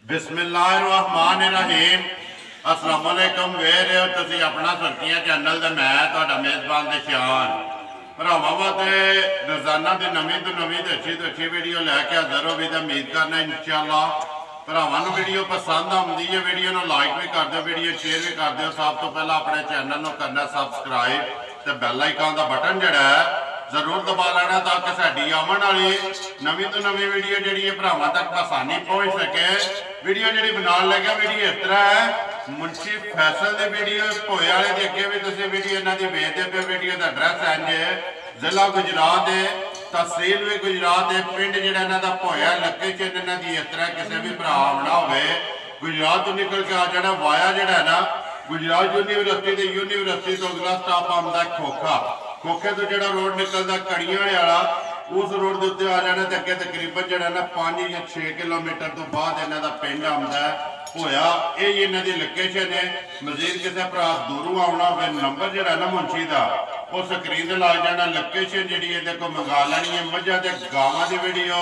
बिस्मिल्लाहिर्रहमानिर्रहीम। अस्सलाम वालेकुम। वे रहे हो तुसी अपना सुर्खियां चैनल ते मैं तुहाडा मेज़बान निशान भरावां वास्ते रोजाना की नवीं तो अच्छी वीडियो लैके हाज़र हो भी तो उम्मीद करना इंशाअल्लाह भरावां नूं वीडियो पसंद आउंदी है। वीडियो नूं लाइक भी कर दो, वीडियो शेयर भी कर दो। सब तो पहला अपने चैनल नूं करना सबसक्राइब ते बैल आइकन का बटन जिहड़ा है जरूर दबा लेना ताकि साडी आवन वाली नवीं तो नवीं वीडियो जिहड़ी है भरावां तक आसानी पहुँच सके। वीडियो जिहड़ी बनाउण लग्या वीडियो इस तरह है, मुंशी फैसल की वीडियो भोए वाले के अगे भी तुसीं वीडियो इन्हां दी वेखदे पे। वीडियो का एड्रैस इंज है, जिला गुजरात है, तहसील भी गुजरात है, पिंड जिहड़ा इन्हां दा भोया। लोकेशन इन्हां दी इस तरह किसी भी भरा आउणा होवे गुजरात तो निकल के आ जाना वाया जिहड़ा है ना गुजरात यूनीवर्सिटी तो अगला स्टाप आउंदा खोखा। खोखे तो जो रोड निकलता कड़ियां वाला उस रोड के उत्ते आ जाना तो अगे तकरीबन जो ना 5 या 6 किलोमीटर तो बाद इन्हों का पिंड आता है होया। यही इन्हों की लोकेशन है। मजीद किसी भरा दूरों आना हो नंबर जोड़ा ना मुंशी का वो स्क्रीन से ला जाना। लोकेशन जी को मंगा लैनी है। मझा तो गावां की वीडियो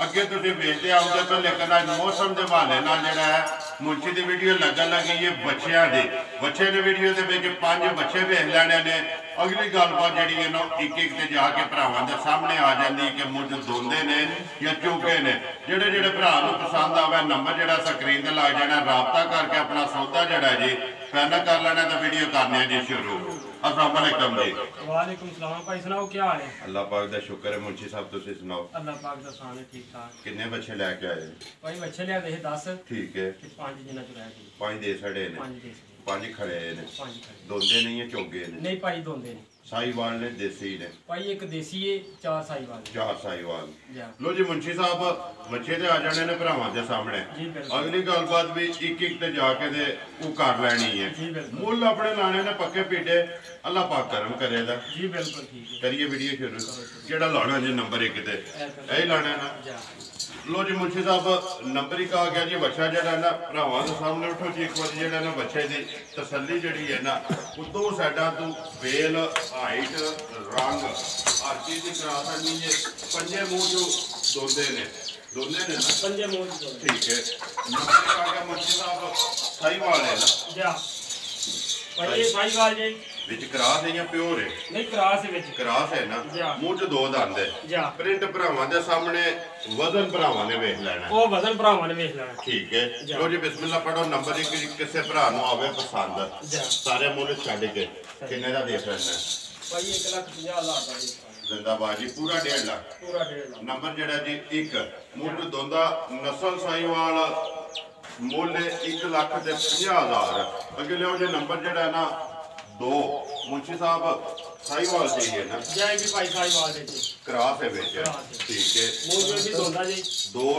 अगे तुम वेखते आते पे, लेकिन अज मौसम के हवाले जोड़ा है मुंशी की वीडियो लगन लगी है बच्चों की। बच्चे ने वीडियो के 5 बच्चे वेख लैने ने। अगली गलबात जी है ना एक एक ते जाके भरावां दे सामने आ जाती कि मुझ दोंदे ने या चौके ने। जेडे जेडे भरा पसंद आवे नंबर जोड़ा स्क्रीन से लग जाना, राबता करके अपना सौदा जोड़ा जी फाइनल कर लेना तो वीडियो करने जी शुरू। अस्सलाम वालेकुम जी। वालेकुम सलाम भाई, सुनाओ क्या हाल है? अल्लाह पाक दा शुक्र है। मुंशी साहब तुसीं सुनाओ? अल्लाह पाक दा शान है, ठीक ठाक। किन्ने बच्चे लैके आए? भाई बच्चे लिया दे 10। ठीक है। 5 जिन्ना चुराया जी। 5 दे छड़े ने? 5 दे 5 खड़े ने? 5 खड़े। दोंदे नहीं है चोगे ने? नहीं भाई दोंदे ने। साहीवाल ने देसी ने? भाई एक देसी है, 4 साहीवाल। 4 साहीवाल। जा लो जी मुंशी साहब बच्चे ते आ जाने ने भरावां दे सामने। अगली गलबात भी एक एक ते जाके दे वो कर लैनी है। मुल अपने लाने ने पक्के पीटे, अल्लाह पाक करम करेगा जी। बिल्कुल ठीक है। करिए वीडियो शुरू। केड़ा लाना जी नंबर 1 ते यही लाना ना? लो जी मुंशी साहब नंबर 1 आ गया जी। बच्चा जरा ना भरावां दे सामने उठो जी। एक बार जरा ना बच्चे की तसल्ली जी है ना उदों साइडा तो बेल हाइट रंग हर चीज की करा सकनी है। पंजे मूँह जो दोंदे ने ना? पंजे मूँह ठीक है। नंबर 1 आ गया मुंशी साहब साहीवाल है ना? जा भाई ये साहीवाल जी विच क्रास है या प्योर है? नहीं क्रास है, विच क्रास है ना? मुंह च 2 दंद है। जा प्रिंट भरावां दे सामने, वजन भरावां ने वेख लेना। ओ वजन भरावां ने वेख लेना। ठीक है। लो जी बिस्मिल्लाह पढ़ो। नंबर 1 किसे भरा नु आवे पसंद सारे मुल्ल छड्ड के किन्ने दा देख लेना? भाई 1,50,000 दा दे। जिंदाबाद जी। पूरा 1.5 लाख? पूरा 1.5 लाख। नंबर जड़ा जी 1 मुल्ल दोंदा नस्ल साहीवाल मुल्ल 1,50,000। अगे लियो जी नंबर जड़ा ना 2 मुंशी साहब साहीवाल चाहिए ना? जय भी भाई साहीवाल दे जी। क्रास है बेच। ठीक है। मूल भी दोंदा जी 2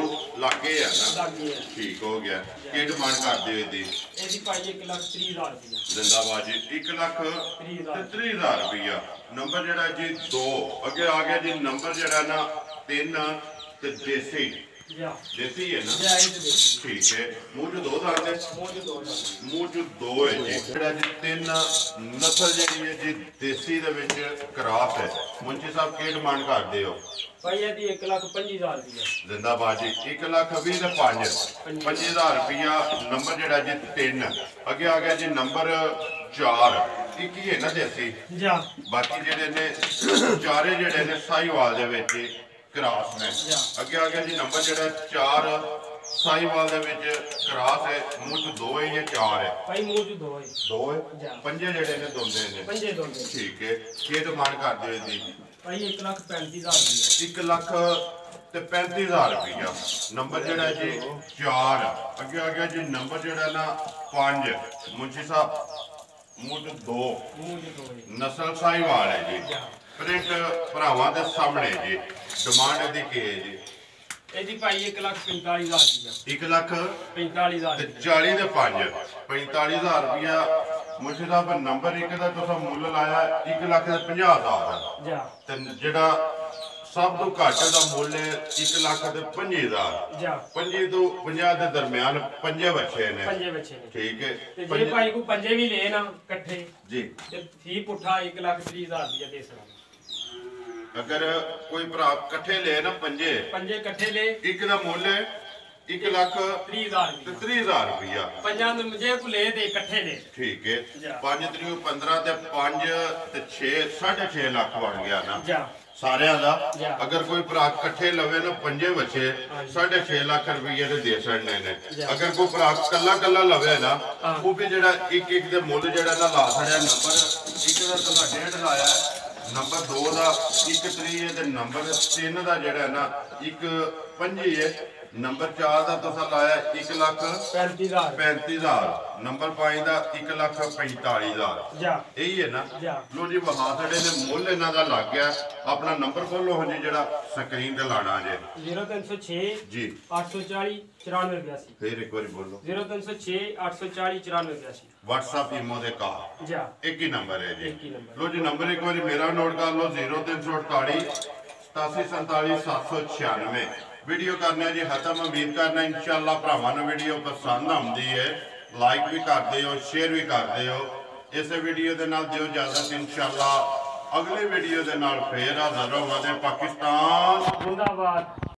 लागे है ना? लागे है। ठीक हो गया। की डिमांड कर दियो दी? एदी भाई 1,30,000 रुपया। जिंदाबाद जी। 1,30,000 रुपया। नंबर जड़ा जी 2 अगे आ गया जी। नंबर जड़ा ना 3 ते देसी देसी है ना? ठीक है। मुँह जो 2 दांत है? मुँह जो 2 है जी। जड़ा जी 3 नस्ल जी है जी देसी दे विच क्रॉस है। मुंशी साहब की डिमांड कर दे हो? भाई यदि 1,25,000 रुपया। जिंदाबाद जी। 1,20,000 ते 5,000 रुपया। नंबर जड़ा जी 3 अगे आ गया जी। नंबर 4 एक ही है ना देसी? बाकी जेडे ने चारे जेडे ने साहीवाल दे विच क्रॉस ने। अगे आ गया जी नंबर जड़ा 4 साहीवाल दे विच क्रॉस है। मुंह च 2 है या 4 है? भाई मुंह च 2 है। 2 है। पंजे जेडे ने दोंदे ने? पंजे दोंदे। ठीक है। की डिमांड कर दियो दी? भाई 1,35,000 रुपया। 1,35,000 रुपया। नंबर जड़ा जी 4 अगे आ गया जी। नंबर जड़ा ना 5 मुंशी साहब मुंह च 2 नस्ल साहीवाल है जी। प्रिंट भरावां दे सामने जी। डिमांड दी की है जी? एदी भाई 1,45,000 रुपया। 1,45,000 ते 40 ते 5 45,000 रुपया। मुंशी साहब नंबर 1 का तुसा मुल्ल लाया 1,50,000 ते जेड़ा सब तो घट का मुल्ल 1,25,000। 25 तो 50 के दरम्यान पंजे बच्चे ने? ठीक है। जे भाई को पंजे भी ले ना इकट्ठे जी ते फी पुठा 1,30,000 रुपया दे सकदा। अगर कोई भरा कट्ठे ले ना पंजे कट्ठे ले एक दा मुल्ल 1 ਲੱਖ 30,000 ਤੇ 30,000 ਰੁਪਇਆ ਪੰਜਾਂ ਦੇ ਜੇ ਕੋ ਲੈ ਦੇ ਇਕੱਠੇ ਦੇ ਠੀਕ ਹੈ ਜਾ। 5 ਤਰੀਕ 15 ਤੇ 5 ਤੇ 6 6.5 ਲੱਖ ਬਣ ਗਿਆ ਨਾ ਜਾ ਸਾਰਿਆਂ ਦਾ ਜਾ। ਅਗਰ ਕੋਈ ਭਰਾ ਇਕੱਠੇ ਲਵੇ ਨਾ ਪੰਜੇ ਬੱਚੇ 6.5 ਲੱਖ ਰੁਪਏ ਦੇ ਦੇ ਛੱਡਨੇ ਨੇ ਜਾ। ਅਗਰ ਕੋਈ ਭਰਾ ਕੱਲਾ ਕੱਲਾ ਲਵੇ ਨਾ ਹਾਂ। ਉਹ ਵੀ ਜਿਹੜਾ ਇੱਕ ਇੱਕ ਦੇ ਮੁੱਲ ਜਿਹੜਾ ਨਾ ਲਾ ਛੜਿਆ ਨੰਬਰ ਇੱਕ ਦਾ ਤੁਹਾਡਾ 1.5 ਲਾਇਆ ਨੰਬਰ 2 ਦਾ 1 ਤਰੀਕ ਹੈ ਤੇ ਨੰਬਰ 3 ਦਾ ਜਿਹੜਾ ਨਾ 1 25 ਹੈ ਨੰਬਰ 4 ਦਾ ਤੁਸੀਂ ਲਾਇਆ 1 ਲੱਖ 35,000 35,000 ਨੰਬਰ 5 ਦਾ 1 ਲੱਖ 45,000 ਜਾ ਇਹੀ ਹੈ ਨਾ ਜਾ। ਲੋ ਜੀ ਵਹਾ ਸਾਡੇ ਨੇ ਮੁੱਲ ਇਹਨਾਂ ਦਾ ਲੱਗ ਗਿਆ ਆਪਣਾ ਨੰਬਰ ਖੋਲੋ ਹਾਂਜੀ ਜਿਹੜਾ ਸਕਰੀਨ ਤੇ ਲਾਣਾ ਜੇ 0306 ਜੀ 840 9482 ਫੇਰ ਇੱਕ ਵਾਰੀ ਬੋਲੋ 0306 840 9482 WhatsApp ਇਮੋ ਦੇ ਕਾਲ ਜਾ ਇੱਕ ਹੀ ਨੰਬਰ ਹੈ ਜੀ ਇੱਕ ਹੀ ਨੰਬਰ ਲੋ ਜੀ ਨੰਬਰ ਇੱਕ ਵਾਰੀ ਮੇਰਾ ਨੋਟ ਕਰ ਲਓ 0348 8747 796 ਵੀਡੀਓ ਕਰਨਾ ਜੀ ਖਤਮ ਉਮੀਦ ਕਰਨਾ ਇਨਸ਼ਾਅੱਲਾ ਭਰਾਵਾਂ ਨੂੰ ਵੀਡੀਓ ਪਸੰਦ ਆਉਂਦੀ ਹੈ ਲਾਈਕ ਵੀ ਕਰਦੇ ਹੋ ਸ਼ੇਅਰ ਵੀ ਕਰਦੇ ਹੋ ਇਸੇ ਵੀਡੀਓ ਦੇ ਨਾਲ ਦਿਓ ਇਜਾਜ਼ਤ ਇਨਸ਼ਾਅੱਲਾ ਅਗਲੀ ਵੀਡੀਓ ਦੇ ਨਾਲ ਫੇਰ ਹਾਜ਼ਰ ਹੋਵਾਂਗੇ ਪਾਕਿਸਤਾਨ ਜ਼ਿੰਦਾਬਾਦ।